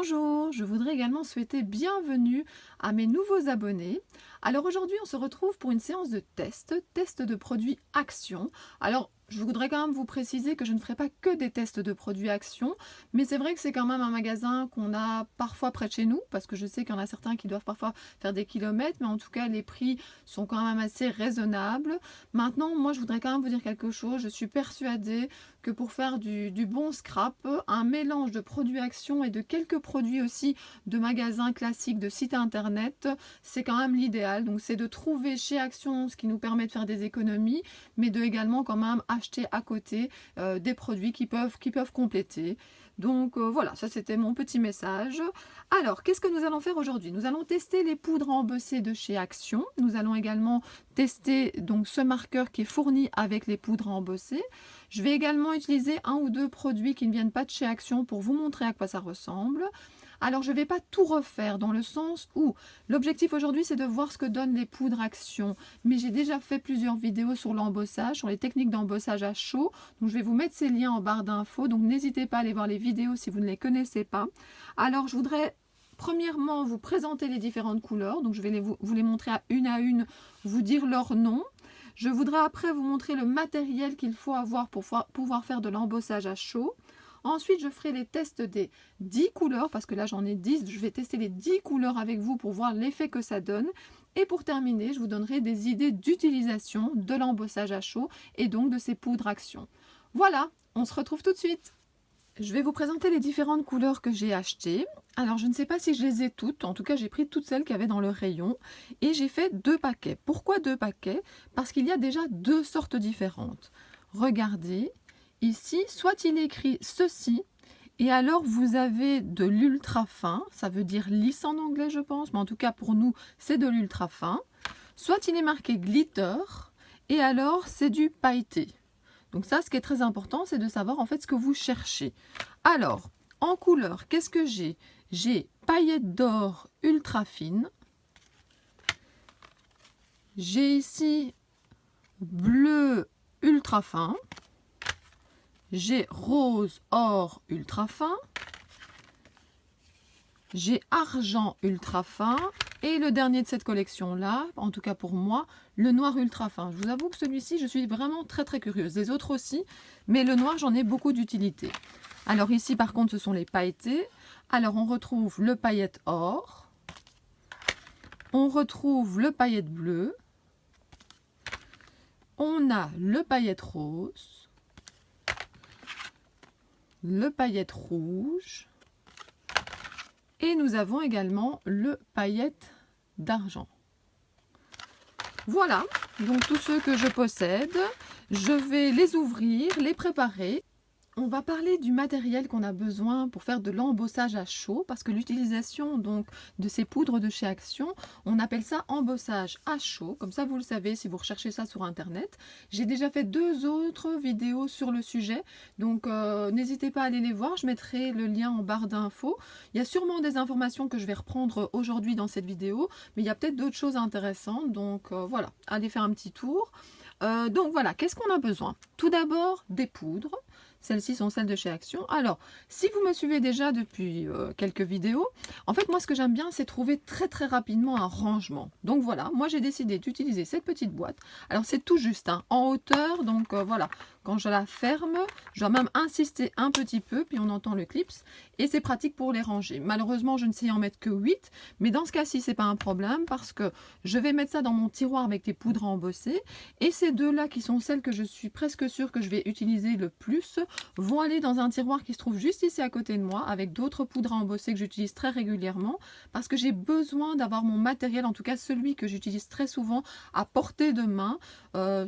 Bonjour, je voudrais également souhaiter bienvenue à mes nouveaux abonnés. Alors aujourd'hui, on se retrouve pour une séance de test de produits Action. Alors, je voudrais quand même vous préciser que je ne ferai pas que des tests de produits Action, mais c'est vrai que c'est quand même un magasin qu'on a parfois près de chez nous, parce que je sais qu'il y en a certains qui doivent parfois faire des kilomètres, mais en tout cas, les prix sont quand même assez raisonnables. Maintenant, moi, je voudrais quand même vous dire quelque chose. Je suis persuadée que pour faire du bon scrap, un mélange de produits Action et de quelques produits aussi de magasins classiques, de sites internet, c'est quand même l'idéal. Donc c'est de trouver chez Action ce qui nous permet de faire des économies, mais de également quand même acheter à côté des produits qui peuvent compléter. Donc voilà, ça c'était mon petit message. Alors, qu'est-ce que nous allons faire aujourd'hui? Nous allons tester les poudres à embosser de chez Action. Nous allons également tester donc ce marqueur qui est fourni avec les poudres à embosser. Je vais également utiliser un ou deux produits qui ne viennent pas de chez Action pour vous montrer à quoi ça ressemble. Alors, je ne vais pas tout refaire dans le sens où l'objectif aujourd'hui, c'est de voir ce que donnent les poudres Action. Mais j'ai déjà fait plusieurs vidéos sur l'embossage, sur les techniques d'embossage à chaud. Donc, je vais vous mettre ces liens en barre d'infos. Donc, n'hésitez pas à aller voir les vidéos si vous ne les connaissez pas. Alors, je voudrais premièrement vous présenter les différentes couleurs. Donc, je vais vous les montrer à une, vous dire leur nom. Je voudrais après vous montrer le matériel qu'il faut avoir pour pouvoir faire de l'embossage à chaud. Ensuite, je ferai les tests des 10 couleurs, parce que là j'en ai 10, je vais tester les 10 couleurs avec vous pour voir l'effet que ça donne. Et pour terminer, je vous donnerai des idées d'utilisation de l'embossage à chaud et donc de ces poudres Action. Voilà, on se retrouve tout de suite. Je vais vous présenter les différentes couleurs que j'ai achetées. Alors, je ne sais pas si je les ai toutes. En tout cas, j'ai pris toutes celles qu'il y avait dans le rayon. Et j'ai fait 2 paquets. Pourquoi 2 paquets? Parce qu'il y a déjà 2 sortes différentes. Regardez, ici, soit il est écrit ceci, et alors vous avez de l'ultra fin. Ça veut dire lisse en anglais, je pense. Mais en tout cas, pour nous, c'est de l'ultra fin. Soit il est marqué glitter, et alors c'est du pailleté. Donc ça, ce qui est très important, c'est de savoir en fait ce que vous cherchez. Alors, en couleur, qu'est-ce que j'ai? J'ai paillettes d'or ultra fine. J'ai ici bleu ultra fin. J'ai rose or ultra fin. J'ai argent ultra fin. Et le dernier de cette collection-là, en tout cas pour moi, le noir ultra fin. Je vous avoue que celui-ci, je suis vraiment très curieuse. Les autres aussi, mais le noir, j'en ai beaucoup d'utilité. Alors ici, par contre, ce sont les pailletés. Alors, on retrouve le paillette or. On retrouve le paillette bleu. On a le paillette rose. Le paillette rouge. Et nous avons également le paillette d'argent. Voilà, donc tous ceux que je possède, je vais les ouvrir, les préparer. On va parler du matériel qu'on a besoin pour faire de l'embossage à chaud, parce que l'utilisation donc de ces poudres de chez Action, on appelle ça embossage à chaud. Comme ça, vous le savez si vous recherchez ça sur Internet. J'ai déjà fait 2 autres vidéos sur le sujet, donc n'hésitez pas à aller les voir. Je mettrai le lien en barre d'infos. Il y a sûrement des informations que je vais reprendre aujourd'hui dans cette vidéo, mais il y a peut-être d'autres choses intéressantes, donc voilà, allez faire un petit tour. Donc voilà, qu'est-ce qu'on a besoin? Tout d'abord, des poudres. Celles-ci sont celles de chez Action. Alors, si vous me suivez déjà depuis quelques vidéos, en fait, moi, ce que j'aime bien, c'est trouver très rapidement un rangement. Donc voilà, moi, j'ai décidé d'utiliser cette petite boîte. Alors, c'est tout juste, hein, en hauteur. Donc voilà, quand je la ferme, je dois même insister un petit peu, puis on entend le clips. Et c'est pratique pour les ranger. Malheureusement, je ne sais en mettre que 8. Mais dans ce cas-ci, c'est pas un problème parce que je vais mettre ça dans mon tiroir avec des poudres à embosser. Et ces deux-là, qui sont celles que je suis presque sûre que je vais utiliser le plus, vont aller dans un tiroir qui se trouve juste ici à côté de moi avec d'autres poudres à embosser que j'utilise très régulièrement parce que j'ai besoin d'avoir mon matériel, en tout cas celui que j'utilise très souvent, à portée de main.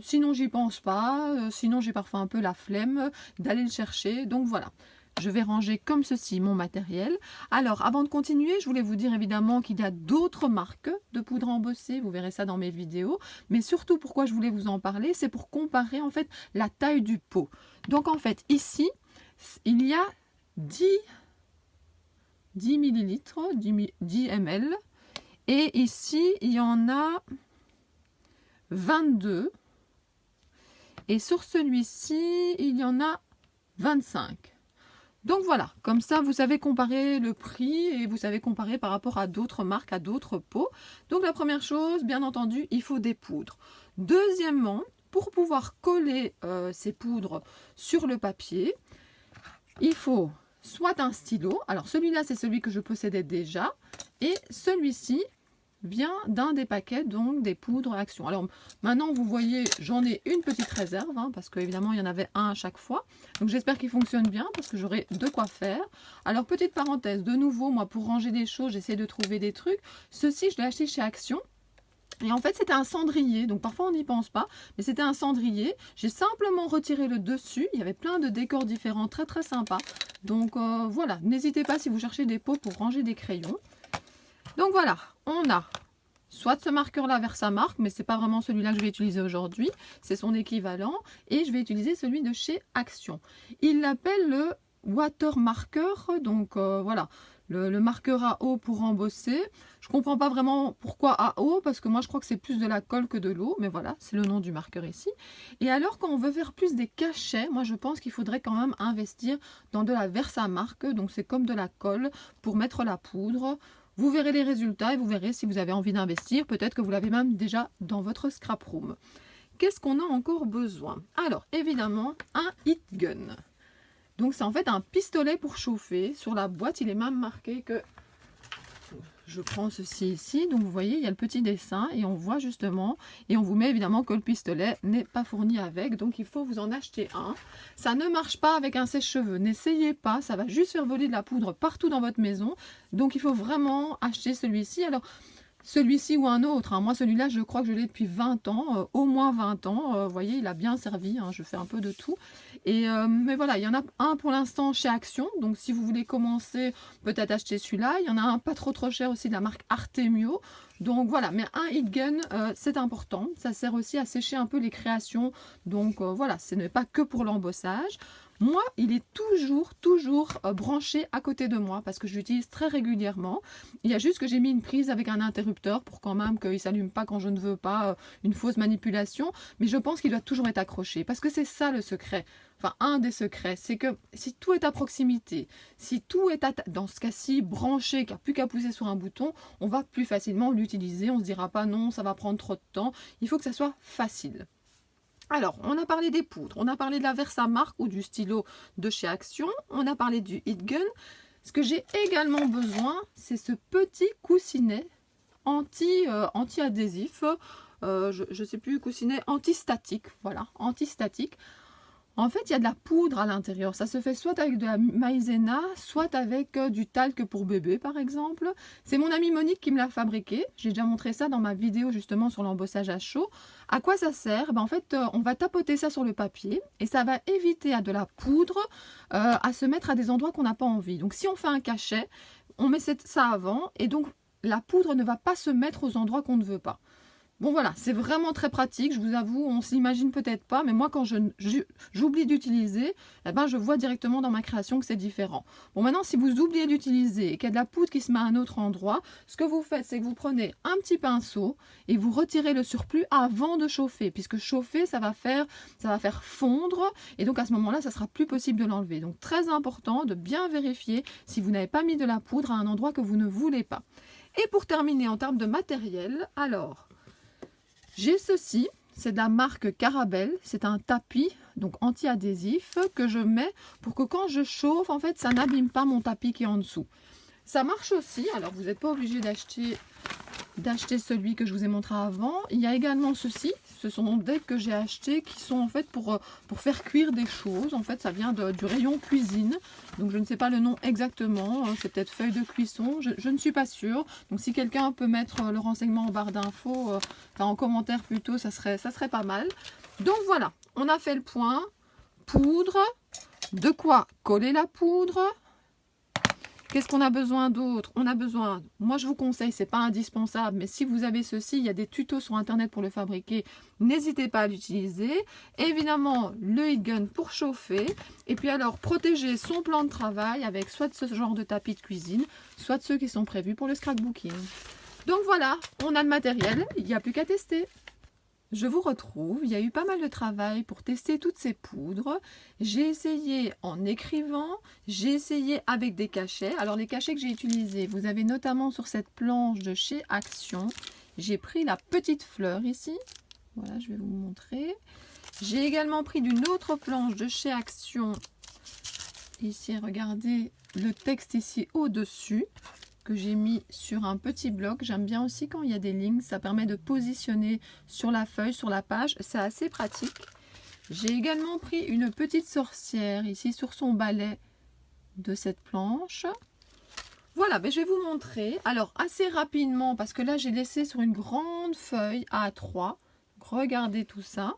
Sinon j'y pense pas, sinon j'ai parfois un peu la flemme d'aller le chercher. Donc voilà, je vais ranger comme ceci mon matériel. Alors avant de continuer, je voulais vous dire évidemment qu'il y a d'autres marques de poudre à embosser, vous verrez ça dans mes vidéos, mais surtout pourquoi je voulais vous en parler, c'est pour comparer en fait la taille du pot. Donc en fait ici, il y a 10 millilitres, 10 ml, et ici il y en a 22, et sur celui-ci il y en a 25. Donc voilà, comme ça vous savez comparer le prix et vous savez comparer par rapport à d'autres marques, à d'autres pots. Donc la première chose, bien entendu, il faut des poudres. Deuxièmement, pour pouvoir coller ces poudres sur le papier, il faut soit un stylo, alors celui-là c'est celui que je possédais déjà, et celui-ci vient d'un des paquets, donc des poudres Action. Alors maintenant vous voyez, j'en ai une petite réserve, hein, parce qu'évidemment il y en avait un à chaque fois. Donc j'espère qu'il fonctionne bien, parce que j'aurai de quoi faire. Alors petite parenthèse, de nouveau, moi pour ranger des choses, j'essaie de trouver des trucs. Ceci, je l'ai acheté chez Action. Et en fait, c'était un cendrier, donc parfois on n'y pense pas, mais c'était un cendrier. J'ai simplement retiré le dessus, il y avait plein de décors différents, très très sympas. Donc voilà, n'hésitez pas si vous cherchez des pots pour ranger des crayons. Donc voilà, on a soit ce marqueur-là vers sa marque, mais ce n'est pas vraiment celui-là que je vais utiliser aujourd'hui, c'est son équivalent, et je vais utiliser celui de chez Action. Il l'appelle le Water Marker, donc voilà. Le marqueur à eau pour embosser. Je ne comprends pas vraiment pourquoi à eau, parce que moi je crois que c'est plus de la colle que de l'eau, mais voilà, c'est le nom du marqueur ici. Et alors quand on veut faire plus des cachets, moi je pense qu'il faudrait quand même investir dans de la Versamark, donc c'est comme de la colle pour mettre la poudre. Vous verrez les résultats et vous verrez si vous avez envie d'investir, peut-être que vous l'avez même déjà dans votre scrap room. Qu'est-ce qu'on a encore besoin? Alors évidemment un heat gun. Donc c'est en fait un pistolet pour chauffer. Sur la boîte, il est même marqué que... Je prends ceci ici. Donc vous voyez, il y a le petit dessin et on voit justement... Et on vous met évidemment que le pistolet n'est pas fourni avec. Donc il faut vous en acheter un. Ça ne marche pas avec un sèche-cheveux. N'essayez pas. Ça va juste faire voler de la poudre partout dans votre maison. Donc il faut vraiment acheter celui-ci. Alors... celui-ci ou un autre, hein. Moi celui-là je crois que je l'ai depuis 20 ans, au moins 20 ans, vous voyez il a bien servi, hein. Je fais un peu de tout. Et, mais voilà, il y en a un pour l'instant chez Action, donc si vous voulez commencer, peut-être acheter celui-là. Il y en a un pas trop cher aussi de la marque Artemio. Donc voilà, mais un heat gun c'est important, ça sert aussi à sécher un peu les créations, donc voilà, ce n'est pas que pour l'embossage. Moi, il est toujours branché à côté de moi parce que je l'utilise très régulièrement. Il y a juste que j'ai mis une prise avec un interrupteur pour quand même qu'il ne s'allume pas quand je ne veux pas, une fausse manipulation. Mais je pense qu'il doit toujours être accroché parce que c'est ça le secret. Enfin, un des secrets, c'est que si tout est à proximité, si tout est dans ce cas-ci branché, qu'il n'y a plus qu'à pousser sur un bouton, on va plus facilement l'utiliser. On ne se dira pas non, ça va prendre trop de temps. Il faut que ça soit facile. Alors, on a parlé des poudres, on a parlé de la Versamark ou du stylo de chez Action, on a parlé du heat gun. Ce que j'ai également besoin, c'est ce petit coussinet anti-adhésif, je ne sais plus, coussinet anti-statique, voilà, anti-statique. En fait, il y a de la poudre à l'intérieur. Ça se fait soit avec de la maïzena, soit avec du talc pour bébé, par exemple. C'est mon amie Monique qui me l'a fabriqué. J'ai déjà montré ça dans ma vidéo justement sur l'embossage à chaud. À quoi ça sert? En fait, on va tapoter ça sur le papier et ça va éviter à de la poudre à se mettre à des endroits qu'on n'a pas envie. Donc, si on fait un cachet, on met ça avant et donc la poudre ne va pas se mettre aux endroits qu'on ne veut pas. Bon voilà, c'est vraiment très pratique, je vous avoue, on s'imagine peut-être pas, mais moi quand j'oublie d'utiliser, eh ben, je vois directement dans ma création que c'est différent. Bon maintenant, si vous oubliez d'utiliser et qu'il y a de la poudre qui se met à un autre endroit, ce que vous faites, c'est que vous prenez un petit pinceau et vous retirez le surplus avant de chauffer, puisque chauffer, ça va faire fondre, et donc à ce moment-là, ça sera plus possible de l'enlever. Donc très important de bien vérifier si vous n'avez pas mis de la poudre à un endroit que vous ne voulez pas. Et pour terminer en termes de matériel, alors... j'ai ceci, c'est de la marque Carabel, c'est un tapis donc anti-adhésif que je mets pour que quand je chauffe, en fait, ça n'abîme pas mon tapis qui est en dessous. Ça marche aussi, alors vous n'êtes pas obligé d'acheter celui que je vous ai montré avant. Il y a également ceci, ce sont des que j'ai achetés qui sont en fait pour faire cuire des choses. En fait, ça vient du rayon cuisine, donc je ne sais pas le nom exactement, c'est peut-être feuille de cuisson, je ne suis pas sûre. Donc si quelqu'un peut mettre le renseignement en barre d'infos, enfin en commentaire plutôt, ça serait pas mal. Donc voilà, on a fait le point. Poudre, de quoi coller la poudre. Qu'est-ce qu'on a besoin d'autre? On a besoin, moi je vous conseille, c'est pas indispensable, mais si vous avez ceci, il y a des tutos sur internet pour le fabriquer, n'hésitez pas à l'utiliser. Évidemment, le heat gun pour chauffer, et puis alors protéger son plan de travail avec soit ce genre de tapis de cuisine, soit ceux qui sont prévus pour le scrapbooking. Donc voilà, on a le matériel, il n'y a plus qu'à tester. Je vous retrouve, il y a eu pas mal de travail pour tester toutes ces poudres. J'ai essayé en écrivant, j'ai essayé avec des cachets. Alors les cachets que j'ai utilisés, vous avez notamment sur cette planche de chez Action. J'ai pris la petite fleur ici. Voilà, je vais vous montrer. J'ai également pris d'une autre planche de chez Action. Ici, regardez le texte ici au-dessus, que j'ai mis sur un petit bloc. J'aime bien aussi quand il y a des lignes, ça permet de positionner sur la feuille, sur la page, c'est assez pratique. J'ai également pris une petite sorcière ici sur son balai de cette planche. Voilà, ben je vais vous montrer. Alors assez rapidement, parce que là j'ai laissé sur une grande feuille A3. Regardez tout ça.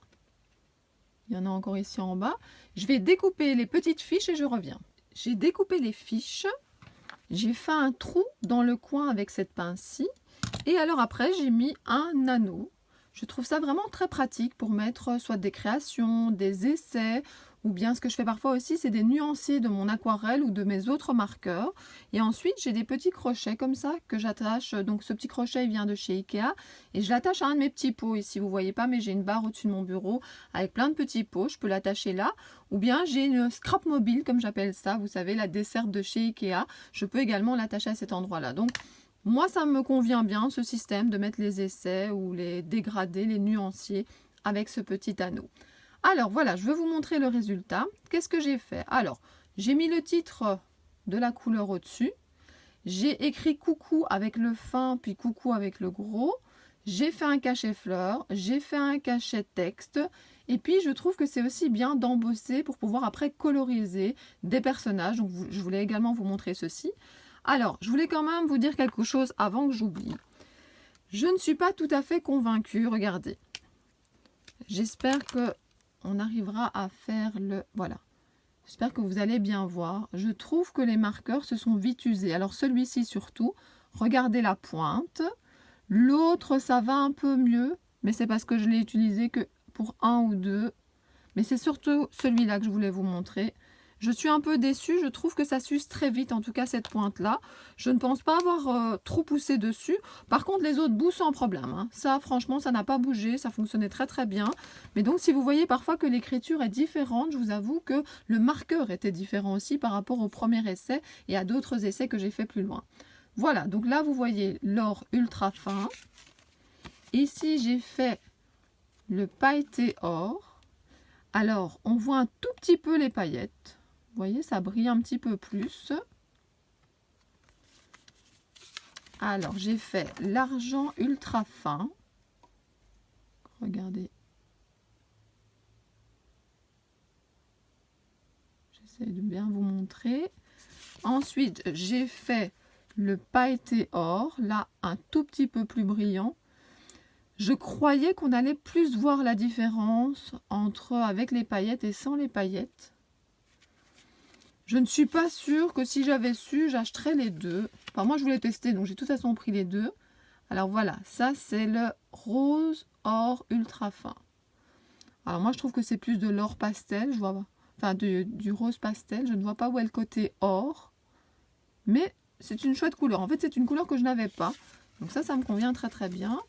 Il y en a encore ici en bas. Je vais découper les petites fiches et je reviens. J'ai découpé les fiches. J'ai fait un trou dans le coin avec cette pince-ci. Et alors après, j'ai mis un anneau. Je trouve ça vraiment très pratique pour mettre soit des créations, des essais, ou bien ce que je fais parfois aussi, c'est des nuanciers de mon aquarelle ou de mes autres marqueurs. Et ensuite, j'ai des petits crochets comme ça que j'attache. Donc ce petit crochet, il vient de chez Ikea. Et je l'attache à un de mes petits pots. Ici, vous ne voyez pas, mais j'ai une barre au-dessus de mon bureau avec plein de petits pots. Je peux l'attacher là. Ou bien j'ai une scrap mobile, comme j'appelle ça. Vous savez, la desserte de chez Ikea. Je peux également l'attacher à cet endroit-là. Donc, moi, ça me convient bien, ce système de mettre les essais ou les dégradés, les nuanciers avec ce petit anneau. Alors, voilà, je vais vous montrer le résultat. Qu'est-ce que j'ai fait? Alors, j'ai mis le titre de la couleur au-dessus. J'ai écrit coucou avec le fin, puis coucou avec le gros. J'ai fait un cachet fleur, j'ai fait un cachet texte. Et puis, je trouve que c'est aussi bien d'embosser pour pouvoir après coloriser des personnages. Donc, je voulais également vous montrer ceci. Alors, je voulais quand même vous dire quelque chose avant que j'oublie. Je ne suis pas tout à fait convaincue. Regardez. J'espère que on arrivera à faire le... Voilà. J'espère que vous allez bien voir. Je trouve que les marqueurs se sont vite usés. Alors, celui-ci surtout. Regardez la pointe. L'autre, ça va un peu mieux. Mais c'est parce que je l'ai utilisé que pour un ou deux. Mais c'est surtout celui-là que je voulais vous montrer. Je suis un peu déçue, je trouve que ça s'use très vite, en tout cas cette pointe-là. Je ne pense pas avoir trop poussé dessus. Par contre, les autres bouts sans problème. Hein. Ça, franchement, ça n'a pas bougé, ça fonctionnait très très bien. Mais donc, si vous voyez parfois que l'écriture est différente, je vous avoue que le marqueur était différent aussi par rapport au premier essai et à d'autres essais que j'ai fait plus loin. Voilà, donc là, vous voyez l'or ultra fin. Ici, j'ai fait le pailleté or. Alors, on voit un tout petit peu les paillettes. Vous voyez, ça brille un petit peu plus. Alors, j'ai fait l'argent ultra fin. Regardez. J'essaie de bien vous montrer. Ensuite, j'ai fait le pailleté or. Là, un tout petit peu plus brillant. Je croyais qu'on allait plus voir la différence entre avec les paillettes et sans les paillettes. Je ne suis pas sûre que si j'avais su, j'achèterais les deux. Enfin, moi, je voulais tester, donc j'ai de toute façon pris les deux. Alors voilà, ça c'est le rose or ultra fin. Alors moi, je trouve que c'est plus de l'or pastel. Je vois, enfin, du rose pastel. Je ne vois pas où est le côté or. Mais c'est une chouette couleur. En fait, c'est une couleur que je n'avais pas. Donc ça me convient très très bien.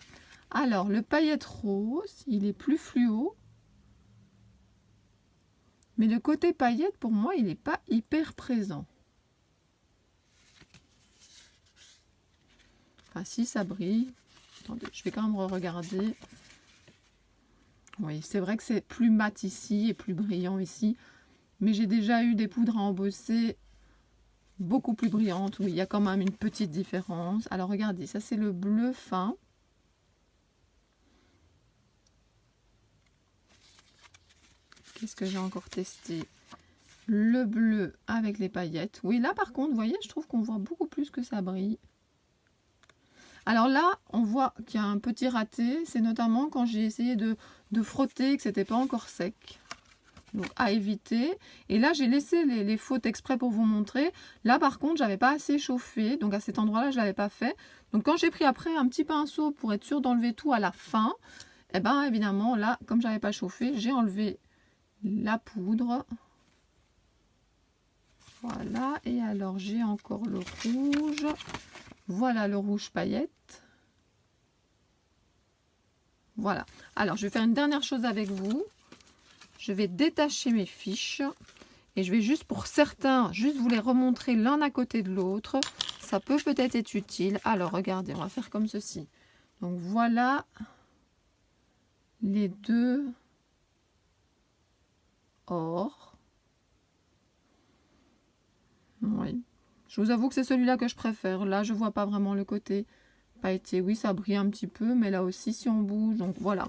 Alors, le paillette rose, il est plus fluo. Mais le côté paillette, pour moi, il n'est pas hyper présent. Enfin, si, ça brille. Attendez, je vais quand même regarder. Oui, c'est vrai que c'est plus mat ici et plus brillant ici. Mais j'ai déjà eu des poudres à embosser beaucoup plus brillantes. Oui, il y a quand même une petite différence. Alors, regardez, ça c'est le bleu fin. Qu'est-ce que j'ai encore testé? Le bleu avec les paillettes. Oui, là par contre, vous voyez, je trouve qu'on voit beaucoup plus que ça brille. Alors là, on voit qu'il y a un petit raté. C'est notamment quand j'ai essayé de frotter et que c'était pas encore sec. Donc à éviter. Et là, j'ai laissé les fautes exprès pour vous montrer. Là, par contre, j'avais pas assez chauffé. Donc à cet endroit-là, je l'avais pas fait. Donc quand j'ai pris après un petit pinceau pour être sûr d'enlever tout à la fin, et bien évidemment, là, comme j'avais pas chauffé, j'ai enlevé la poudre. Voilà, et alors j'ai encore le rouge. Voilà le rouge paillette. Voilà. Alors, je vais faire une dernière chose avec vous. Je vais détacher mes fiches. Et je vais juste, pour certains, juste vous les remontrer l'un à côté de l'autre. Ça peut peut-être être utile. Alors, regardez, on va faire comme ceci. Donc, voilà les deux or. Oui. Je vous avoue que c'est celui-là que je préfère. Là, je vois pas vraiment le côté pailleté. Oui, ça brille un petit peu, mais là aussi, si on bouge. Donc, voilà.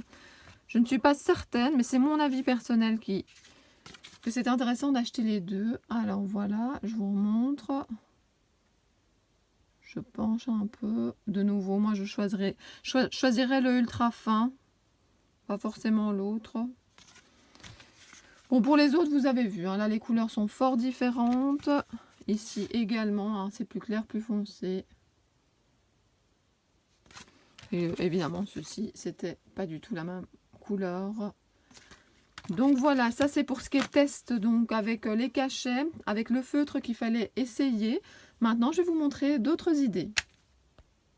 Je ne suis pas certaine, mais c'est mon avis personnel que c'est intéressant d'acheter les deux. Alors, voilà, je vous montre. Je penche un peu. De nouveau, moi, je choisirais le ultra fin. Pas forcément l'autre. Bon, pour les autres, vous avez vu. Hein, là, les couleurs sont fort différentes. Ici également, hein, c'est plus clair, plus foncé. Et évidemment, ceci, c'était pas du tout la même couleur. Donc voilà, ça c'est pour ce qui est test, donc avec les cachets, avec le feutre qu'il fallait essayer. Maintenant, je vais vous montrer d'autres idées.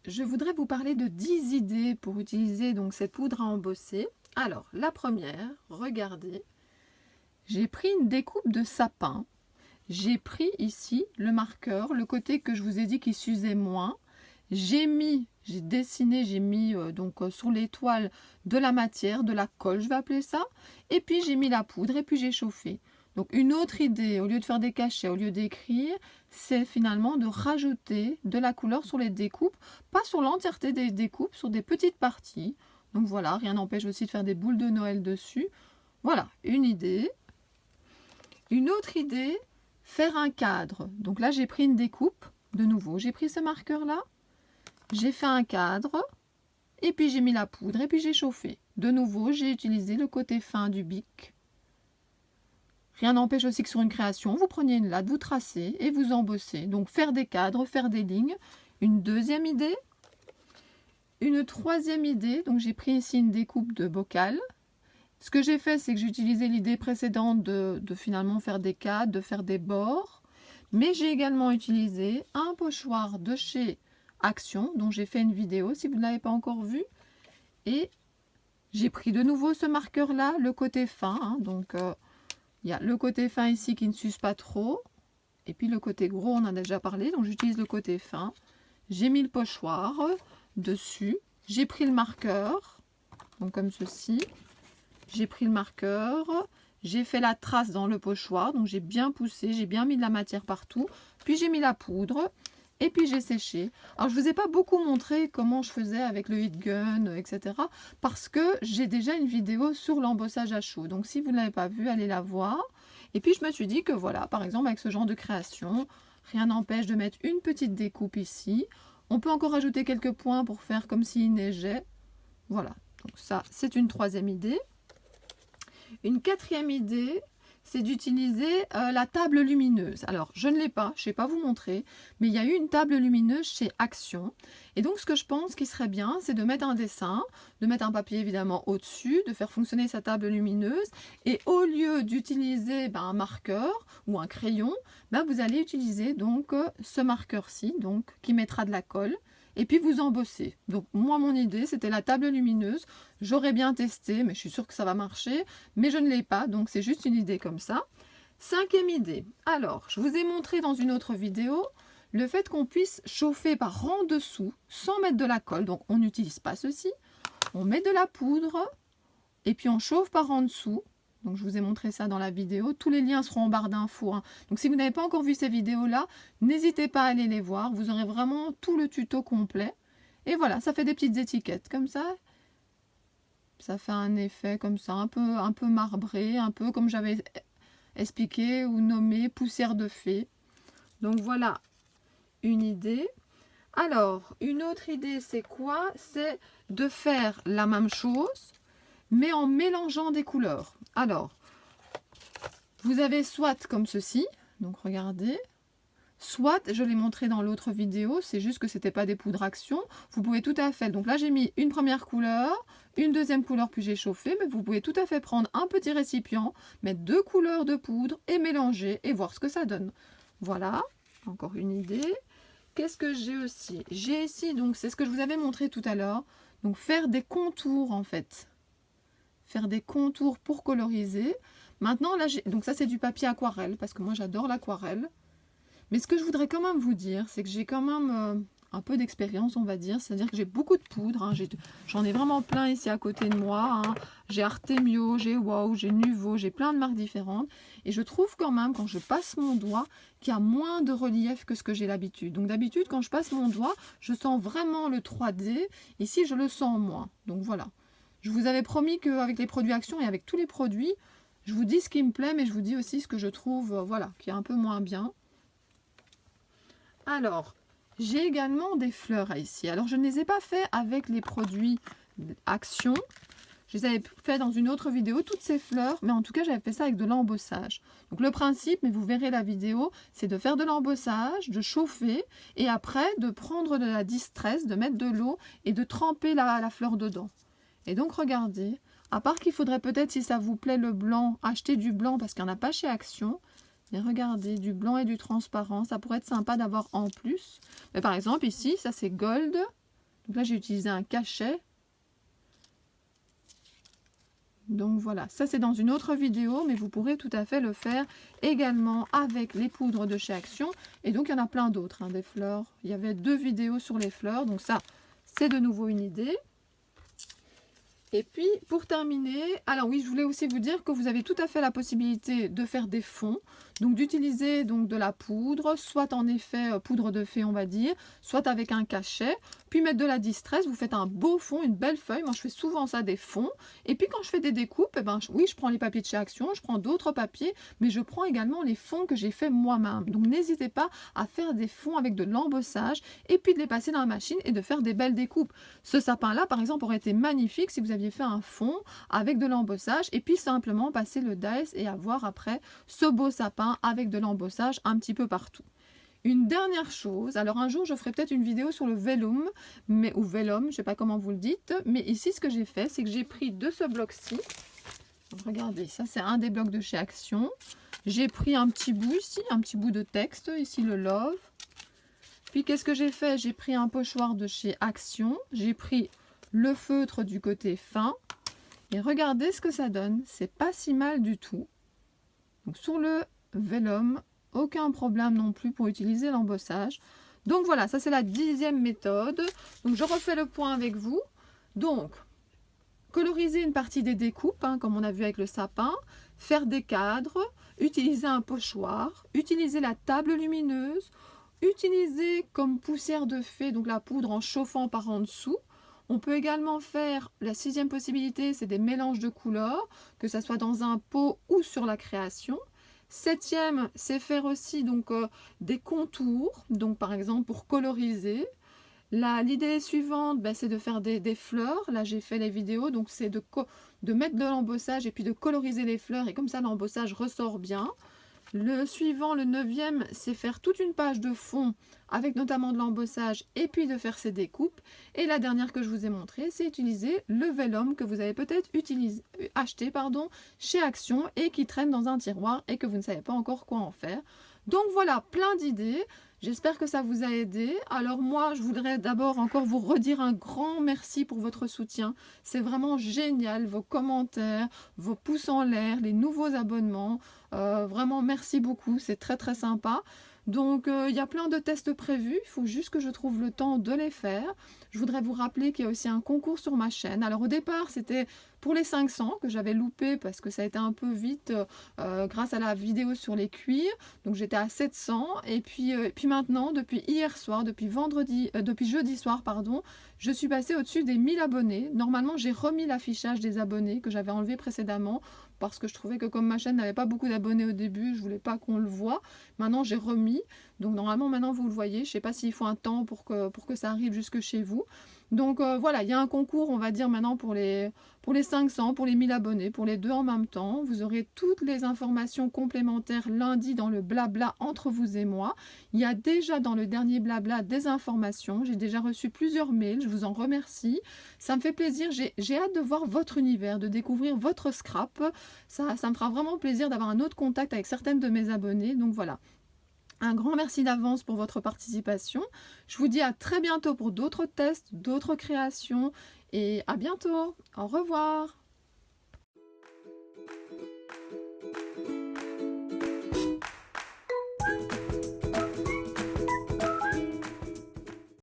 Je voudrais vous parler de 10 idées pour utiliser donc cette poudre à embosser. Alors, la première, regardez, j'ai pris une découpe de sapin. J'ai pris ici le marqueur, le côté que je vous ai dit qui s'usait moins. J'ai dessiné, j'ai mis sur l'étoile de la matière, de la colle, je vais appeler ça. Et puis j'ai mis la poudre et puis j'ai chauffé. Donc une autre idée, au lieu de faire des cachets, au lieu d'écrire, c'est finalement de rajouter de la couleur sur les découpes, pas sur l'entièreté des découpes, sur des petites parties. Donc voilà, rien n'empêche aussi de faire des boules de Noël dessus. Voilà, une idée. Une autre idée, faire un cadre. Donc là, j'ai pris une découpe, de nouveau, j'ai pris ce marqueur-là, j'ai fait un cadre, et puis j'ai mis la poudre, et puis j'ai chauffé. De nouveau, j'ai utilisé le côté fin du bic. Rien n'empêche aussi que sur une création, vous preniez une latte, vous tracez et vous embossez. Donc faire des cadres, faire des lignes. Une deuxième idée. Une troisième idée, donc j'ai pris ici une découpe de bocal. Ce que j'ai fait, c'est que j'ai utilisé l'idée précédente de finalement faire des cadres, de faire des bords. Mais j'ai également utilisé un pochoir de chez Action, dont j'ai fait une vidéo si vous ne l'avez pas encore vu. Et j'ai pris de nouveau ce marqueur-là, le côté fin. Hein, donc il y a le côté fin ici qui ne s'use pas trop. Et puis le côté gros, on en a déjà parlé, donc j'utilise le côté fin. J'ai mis le pochoir dessus. J'ai pris le marqueur, donc comme ceci. J'ai pris le marqueur, j'ai fait la trace dans le pochoir, donc j'ai bien poussé, j'ai bien mis de la matière partout. Puis j'ai mis la poudre et puis j'ai séché. Alors je ne vous ai pas beaucoup montré comment je faisais avec le heat gun, etc. Parce que j'ai déjà une vidéo sur l'embossage à chaud. Donc si vous ne l'avez pas vue, allez la voir. Et puis je me suis dit que voilà, par exemple avec ce genre de création, rien n'empêche de mettre une petite découpe ici. On peut encore ajouter quelques points pour faire comme s'il neigeait. Voilà, donc ça c'est une troisième idée. Une quatrième idée, c'est d'utiliser la table lumineuse. Alors, je ne l'ai pas, je ne sais pas vous montrer, mais il y a eu une table lumineuse chez Action. Et donc, ce que je pense qui serait bien, c'est de mettre un dessin, de mettre un papier évidemment au-dessus, de faire fonctionner sa table lumineuse. Et au lieu d'utiliser un marqueur ou un crayon, vous allez utiliser donc ce marqueur-ci, donc qui mettra de la colle. Et puis vous embossez. Donc moi mon idée c'était la table lumineuse. J'aurais bien testé mais je suis sûre que ça va marcher. Mais je ne l'ai pas donc c'est juste une idée comme ça. Cinquième idée. Alors je vous ai montré dans une autre vidéo le fait qu'on puisse chauffer par en dessous sans mettre de la colle. Donc on n'utilise pas ceci. On met de la poudre et puis on chauffe par en dessous. Donc je vous ai montré ça dans la vidéo. Tous les liens seront en barre d'infos. Hein. Donc si vous n'avez pas encore vu ces vidéos-là, n'hésitez pas à aller les voir. Vous aurez vraiment tout le tuto complet. Et voilà, ça fait des petites étiquettes comme ça. Ça fait un effet comme ça, un peu marbré, un peu comme j'avais expliqué ou nommé poussière de fée. Donc voilà une idée. Alors, une autre idée, c'est quoi? C'est de faire la même chose, mais en mélangeant des couleurs. Alors, vous avez soit comme ceci, donc regardez, soit, je l'ai montré dans l'autre vidéo, c'est juste que c'était pas des poudres Action, vous pouvez tout à fait, donc là j'ai mis une première couleur, une deuxième couleur puis j'ai chauffé, mais vous pouvez tout à fait prendre un petit récipient, mettre deux couleurs de poudre et mélanger et voir ce que ça donne. Voilà, encore une idée. Qu'est-ce que j'ai aussi? J'ai ici, donc c'est ce que je vous avais montré tout à l'heure, Donc faire des contours en fait. Faire des contours pour coloriser. Maintenant là, donc ça c'est du papier aquarelle parce que moi j'adore l'aquarelle. Mais ce que je voudrais quand même vous dire, c'est que j'ai quand même un peu d'expérience, on va dire. C'est-à-dire que j'ai beaucoup de poudre. Hein. J'en ai vraiment plein ici à côté de moi. Hein. J'ai Artemio, j'ai Wow, j'ai Nuvo, j'ai plein de marques différentes. Et je trouve quand même, quand je passe mon doigt, qu'il y a moins de relief que ce que j'ai l'habitude. Donc d'habitude, quand je passe mon doigt, je sens vraiment le 3D. Ici, je le sens moins. Donc voilà. Je vous avais promis qu'avec les produits Action et avec tous les produits, je vous dis ce qui me plaît, mais je vous dis aussi ce que je trouve, voilà, qui est un peu moins bien. Alors, j'ai également des fleurs ici. Alors, je ne les ai pas fait avec les produits Action. Je les avais fait dans une autre vidéo, toutes ces fleurs, mais en tout cas, j'avais fait ça avec de l'embossage. Donc, le principe, mais vous verrez la vidéo, c'est de faire de l'embossage, de chauffer, et après, de prendre de la distress, de mettre de l'eau et de tremper la fleur dedans. Et donc, regardez, à part qu'il faudrait peut-être, si ça vous plaît, le blanc, acheter du blanc, parce qu'il n'y en a pas chez Action. Mais regardez, du blanc et du transparent, ça pourrait être sympa d'avoir en plus. Mais par exemple, ici, ça c'est gold. Donc là, j'ai utilisé un cachet. Donc voilà, ça c'est dans une autre vidéo, mais vous pourrez tout à fait le faire également avec les poudres de chez Action. Et donc, il y en a plein d'autres, hein, des fleurs. Il y avait 2 vidéos sur les fleurs, donc ça, c'est de nouveau une idée. Et puis, pour terminer, alors oui, je voulais aussi vous dire que vous avez tout à fait la possibilité de faire des fonds, donc d'utiliser donc de la poudre, soit en effet poudre de fée, on va dire, soit avec un cachet, puis mettre de la distress, vous faites un beau fond, une belle feuille. Moi, je fais souvent ça, des fonds. Et puis, quand je fais des découpes, eh ben, oui, je prends les papiers de chez Action, je prends d'autres papiers, mais je prends également les fonds que j'ai fait moi-même. Donc, n'hésitez pas à faire des fonds avec de l'embossage, et puis de les passer dans la machine et de faire des belles découpes. Ce sapin-là, par exemple, aurait été magnifique si vous aviez fait un fond avec de l'embossage et puis simplement passer le dies et avoir après ce beau sapin avec de l'embossage un petit peu partout. Une dernière chose, alors un jour je ferai peut-être une vidéo sur le vellum, ou vellum, je ne sais pas comment vous le dites, mais ici ce que j'ai fait, c'est que j'ai pris de ce bloc-ci, regardez, ça c'est un des blocs de chez Action, j'ai pris un petit bout ici, un petit bout de texte, ici le love, puis qu'est-ce que j'ai fait? J'ai pris un pochoir de chez Action, j'ai pris le feutre du côté fin, et regardez ce que ça donne, c'est pas si mal du tout. Donc sur le vellum, aucun problème non plus pour utiliser l'embossage. Donc voilà, ça c'est la 10e méthode. Donc je refais le point avec vous. Donc, coloriser une partie des découpes, hein, comme on a vu avec le sapin, faire des cadres, utiliser un pochoir, utiliser la table lumineuse, utiliser comme poussière de fée, donc la poudre en chauffant par en dessous. On peut également faire, la 6e possibilité, c'est des mélanges de couleurs, que ce soit dans un pot ou sur la création. 7e, c'est faire aussi donc, des contours, donc par exemple pour coloriser. L'idée suivante, ben, c'est de faire des fleurs. Là, j'ai fait les vidéos, donc c'est de mettre de l'embossage et puis de coloriser les fleurs. Et comme ça, l'embossage ressort bien. Le suivant, le 9e, c'est faire toute une page de fond avec notamment de l'embossage et puis de faire ses découpes. Et la dernière que je vous ai montrée, c'est utiliser le vellum que vous avez peut-être acheté chez Action et qui traîne dans un tiroir et que vous ne savez pas encore quoi en faire. Donc voilà, plein d'idées. J'espère que ça vous a aidé. Alors moi, je voudrais d'abord encore vous redire un grand merci pour votre soutien. C'est vraiment génial, vos commentaires, vos pouces en l'air, les nouveaux abonnements. Vraiment, merci beaucoup, c'est très très sympa. Donc, il y a plein de tests prévus, il faut juste que je trouve le temps de les faire. Je voudrais vous rappeler qu'il y a aussi un concours sur ma chaîne. Alors, au départ, c'était pour les 500 que j'avais loupé parce que ça a été un peu vite grâce à la vidéo sur les cuirs. Donc, j'étais à 700. Et puis maintenant, depuis hier soir, depuis jeudi soir, pardon, je suis passée au-dessus des 1000 abonnés. Normalement, j'ai remis l'affichage des abonnés que j'avais enlevé précédemment parce que je trouvais que comme ma chaîne n'avait pas beaucoup d'abonnés au début, je voulais pas qu'on le voit. Maintenant, j'ai remis. Donc, normalement, maintenant, vous le voyez. Je ne sais pas s'il faut un temps pour que ça arrive jusque chez vous. Donc, voilà, il y a un concours, on va dire, maintenant pour les 500, pour les 1000 abonnés, pour les deux en même temps. Vous aurez toutes les informations complémentaires lundi dans le blabla entre vous et moi. Il y a déjà dans le dernier blabla des informations. J'ai déjà reçu plusieurs mails. Je vous en remercie. Ça me fait plaisir. J'ai hâte de voir votre univers, de découvrir votre scrap. Ça me fera vraiment plaisir d'avoir un autre contact avec certaines de mes abonnées. Donc, voilà. Un grand merci d'avance pour votre participation. Je vous dis à très bientôt pour d'autres tests, d'autres créations et à bientôt. Au revoir.